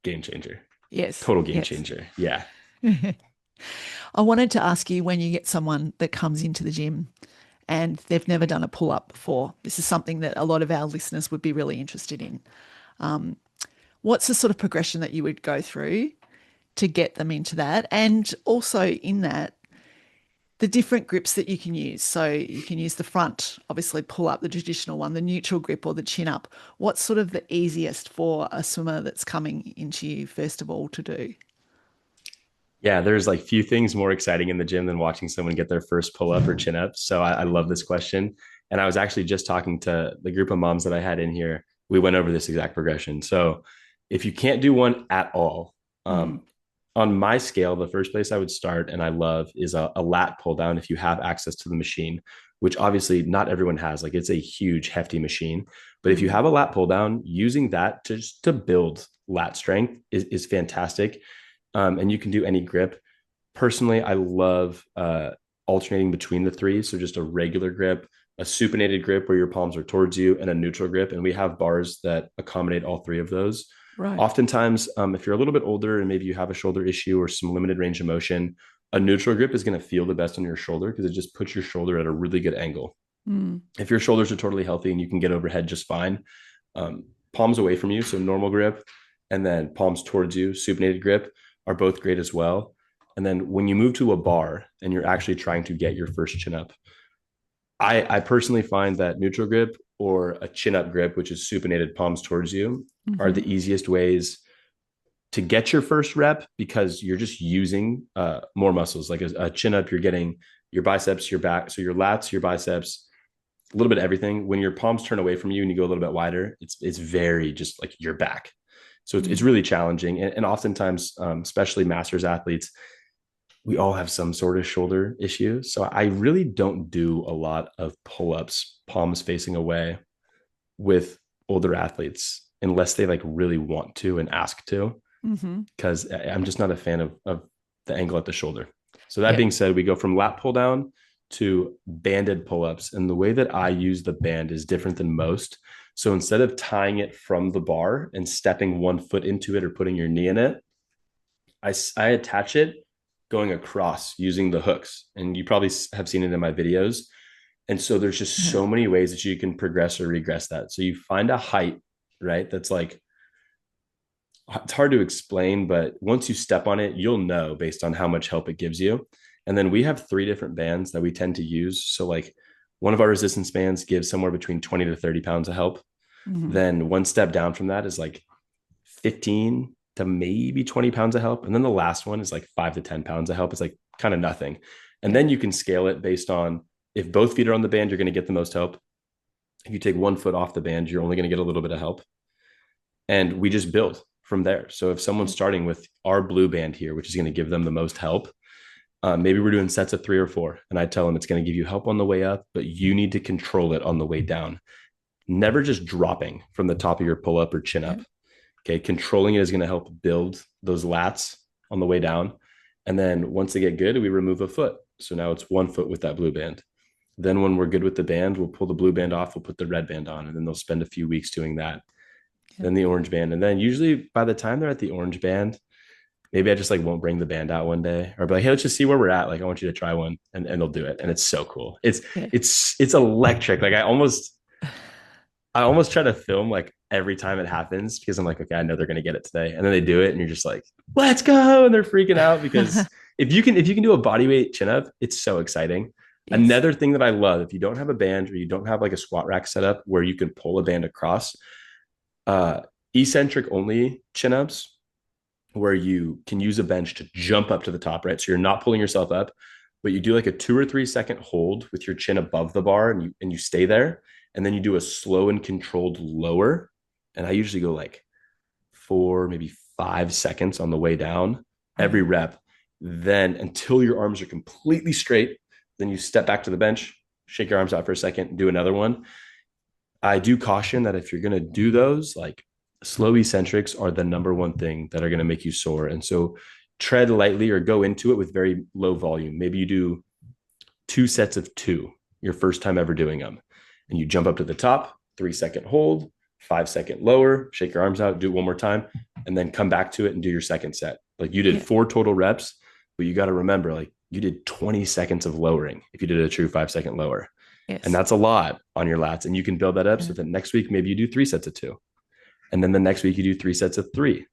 game changer. Yes. Total game Yes. changer. Yeah. I wanted to ask you when you get someone that comes into the gym and they've never done a pull up before. This is something that a lot of our listeners would be really interested in. What's the sort of progression that you would go through to get them into that? And also in that, the different grips that you can use. So you can use the front, obviously pull up, the traditional one, the neutral grip or the chin up. What's sort of the easiest for a swimmer that's coming into you, first of all, to do? Yeah, there's like few things more exciting in the gym than watching someone get their first pull up or chin up. So I love this question. And I was actually just talking to the group of moms that I had in here. We went over this exact progression. So if you can't do one at all, Mm, on my scale, the first place I would start and I love is a lat pull down if you have access to the machine, which obviously not everyone has. Like it's a huge, hefty machine. But if you mm, have a lat pull down, using that to just to build lat strength is fantastic. And you can do any grip. Personally, I love alternating between the three. So just a regular grip, a supinated grip where your palms are towards you, and a neutral grip. And we have bars that accommodate all three of those. right. Oftentimes, if you're a little bit older and maybe you have a shoulder issue or some limited range of motion, a neutral grip is going to feel the best on your shoulder because it just puts your shoulder at a really good angle. Mm, If your shoulders are totally healthy and you can get overhead just fine, palms away from you, so normal grip, and then palms towards you, supinated grip are both great as well. And then when you move to a bar and you're actually trying to get your first chin up, I personally find that neutral grip or a chin up grip, which is supinated palms towards you, are hmm the easiest ways to get your first rep because you're just using more muscles. Like a chin up, you're getting your biceps, your back, so your lats, your biceps, a little bit of everything. When your palms turn away from you and you go a little bit wider, it's very just like your back. So it's mm, really challenging. And oftentimes, especially masters athletes, we all have some sort of shoulder issue. So I really don't do a lot of pull ups, palms facing away with older athletes unless they like really want to and ask to, hmm because I'm just not a fan of the angle at the shoulder. So that Yep. being said, we go from lat pull down to banded pull ups. And the way that I use the band is different than most. So instead of tying it from the bar and stepping one foot into it or putting your knee in it, I attach it going across using the hooks. And you probably have seen it in my videos. And so there's just Yeah. so many ways that you can progress or regress that. So you find a height, right? That's like, it's hard to explain, but once you step on it, you'll know based on how much help it gives you. And then we have three different bands that we tend to use. So, like, one of our resistance bands gives somewhere between 20 to 30 pounds of help. hmm Then one step down from that is like 15 to maybe 20 pounds of help. And then the last one is like 5 to 10 pounds of help. It's like kind of nothing. And Yeah. then you can scale it based on if both feet are on the band, you're going to get the most help. If you take one foot off the band, you're only going to get a little bit of help. And we just build from there. So if someone's Yeah. starting with our blue band here, which is going to give them the most help, maybe we're doing sets of 3 or 4, and I tell them it's going to give you help on the way up, but you need to control it on the way down. Never just dropping from the top of your pull up or chin Yeah. up. Okay, controlling it is going to help build those lats on the way down. And then once they get good, we remove a foot. So now it's 1 foot with that blue band. Then when we're good with the band, we'll pull the blue band off, we'll put the red band on, and then they'll spend a few weeks doing that. Yeah. Then the orange band. And then usually by the time they're at the orange band, maybe I just like won't bring the band out one day or be like, hey, let's just see where we're at. Like, I want you to try one. And they'll do it. And it's so cool. It's Yeah. it's electric. Like I almost try to film like every time it happens because I'm like, okay, I know they're gonna get it today. And then they do it, and you're just like, let's go. And they're freaking out because if you can do a body weight chin up, it's so exciting. Yes. Another thing that I love, if you don't have a band or you don't have like a squat rack set up where you can pull a band across, uh eccentric only chin ups where you can use a bench to jump up to the top, right? So you're not pulling yourself up, but you do like a 2 or 3 second hold with your chin above the bar and you stay there. And then you do a slow and controlled lower. And I usually go like 4, maybe 5 seconds on the way down every Mm, rep. Then until your arms are completely straight, then you step back to the bench, shake your arms out for a second, do another one. I do caution that if you're going to do those, like slow eccentrics are the number one thing that are going to make you sore. And so tread lightly or go into it with very low volume. Maybe you do 2 sets of two, your first time ever doing them. And you jump up to the top, 3 second hold, 5-second lower, shake your arms out, do it one more time, and then come back to it and do your second set. Like you did Yeah. 4 total reps, but you got to remember, like you did 20 seconds of lowering if you did a true 5-second lower. And Yes. that's a lot on your lats. And you can build that up. Yeah. So then next week, maybe you do 3 sets of 2. And then the next week, you do 3 sets of 3.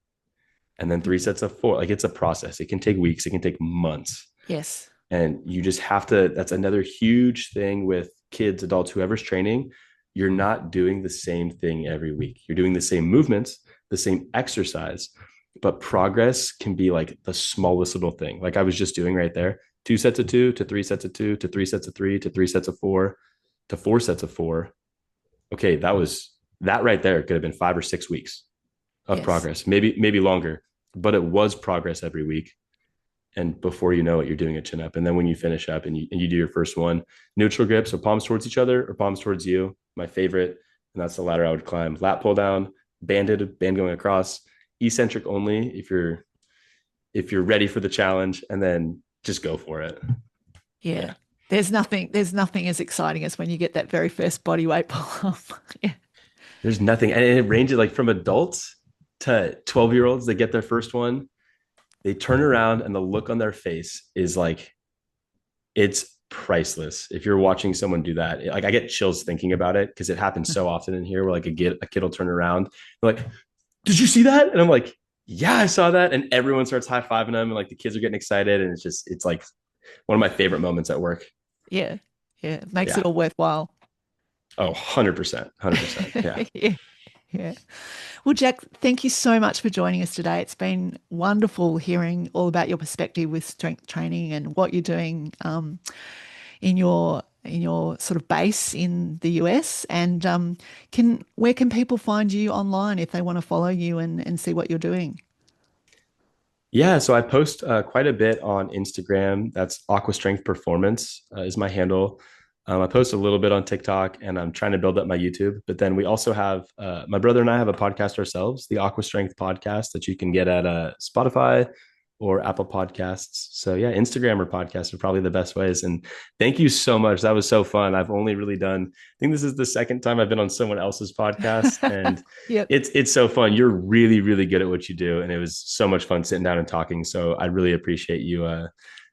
And then 3 sets of 4. Like it's a process. It can take weeks, it can take months. Yes. And you just have to, that's another huge thing with kids, adults, whoever's training. You're not doing the same thing every week. You're doing the same movements, the same exercise, but progress can be like the smallest little thing. Like I was just doing right there, 2 sets of 2 to 3 sets of 2 to 3 sets of 3 to 3 sets of 4 to 4 sets of 4. Okay, that right there could have been 5 or 6 weeks of Yes. progress, maybe longer, but it was progress every week. And before you know it, you're doing a chin up. And then when you finish up and you do your first one, neutral grip, so palms towards each other or palms towards you, my favorite. And that's the ladder I would climb. Lat pull down, band going across, eccentric only if you're ready for the challenge, and then just go for it. Yeah. Yeah. There's nothing as exciting as when you get that very first body weight pull up. Yeah. There's nothing. And it ranges like from adults to 12-year-olds that get their first one. They turn around and the look on their face is like, it's priceless. If you're watching someone do that, like I get chills thinking about it because it happens so often in here where like a kid will turn around, like, did you see that? And I'm like, yeah, I saw that. And everyone starts high fiving them and like the kids are getting excited. And it's like one of my favorite moments at work. Yeah. Yeah. It makes it Yeah. all worthwhile. Oh, 100%. 100%. Yeah. Yeah. Yeah. Well, Jack, thank you so much for joining us today. It's been wonderful hearing all about your perspective with strength training and what you're doing in your sort of base in the US. And can where can people find you online if they want to follow you and see what you're doing? Yeah, so I post quite a bit on Instagram. That's Aqua Strength Performance is my handle. I post a little bit on TikTok, and I'm trying to build up my YouTube. But then we also have my brother and I have a podcast ourselves, the Aqua Strength Podcast, that you can get at Spotify or Apple Podcasts. So yeah, Instagram or podcast are probably the best ways. And thank you so much. That was so fun. I've only really done, I think this is the second time I've been on someone else's podcast, and Yep. it's so fun. You're really, really good at what you do. And it was so much fun sitting down and talking. So I really appreciate you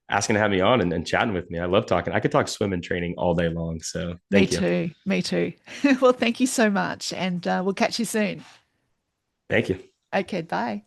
asking to have me on and chatting with me. I love talking. I could talk swim and training all day long. So Me thank you. too. Me too. Well, thank you so much. And we'll catch you soon. Thank you. Okay, bye.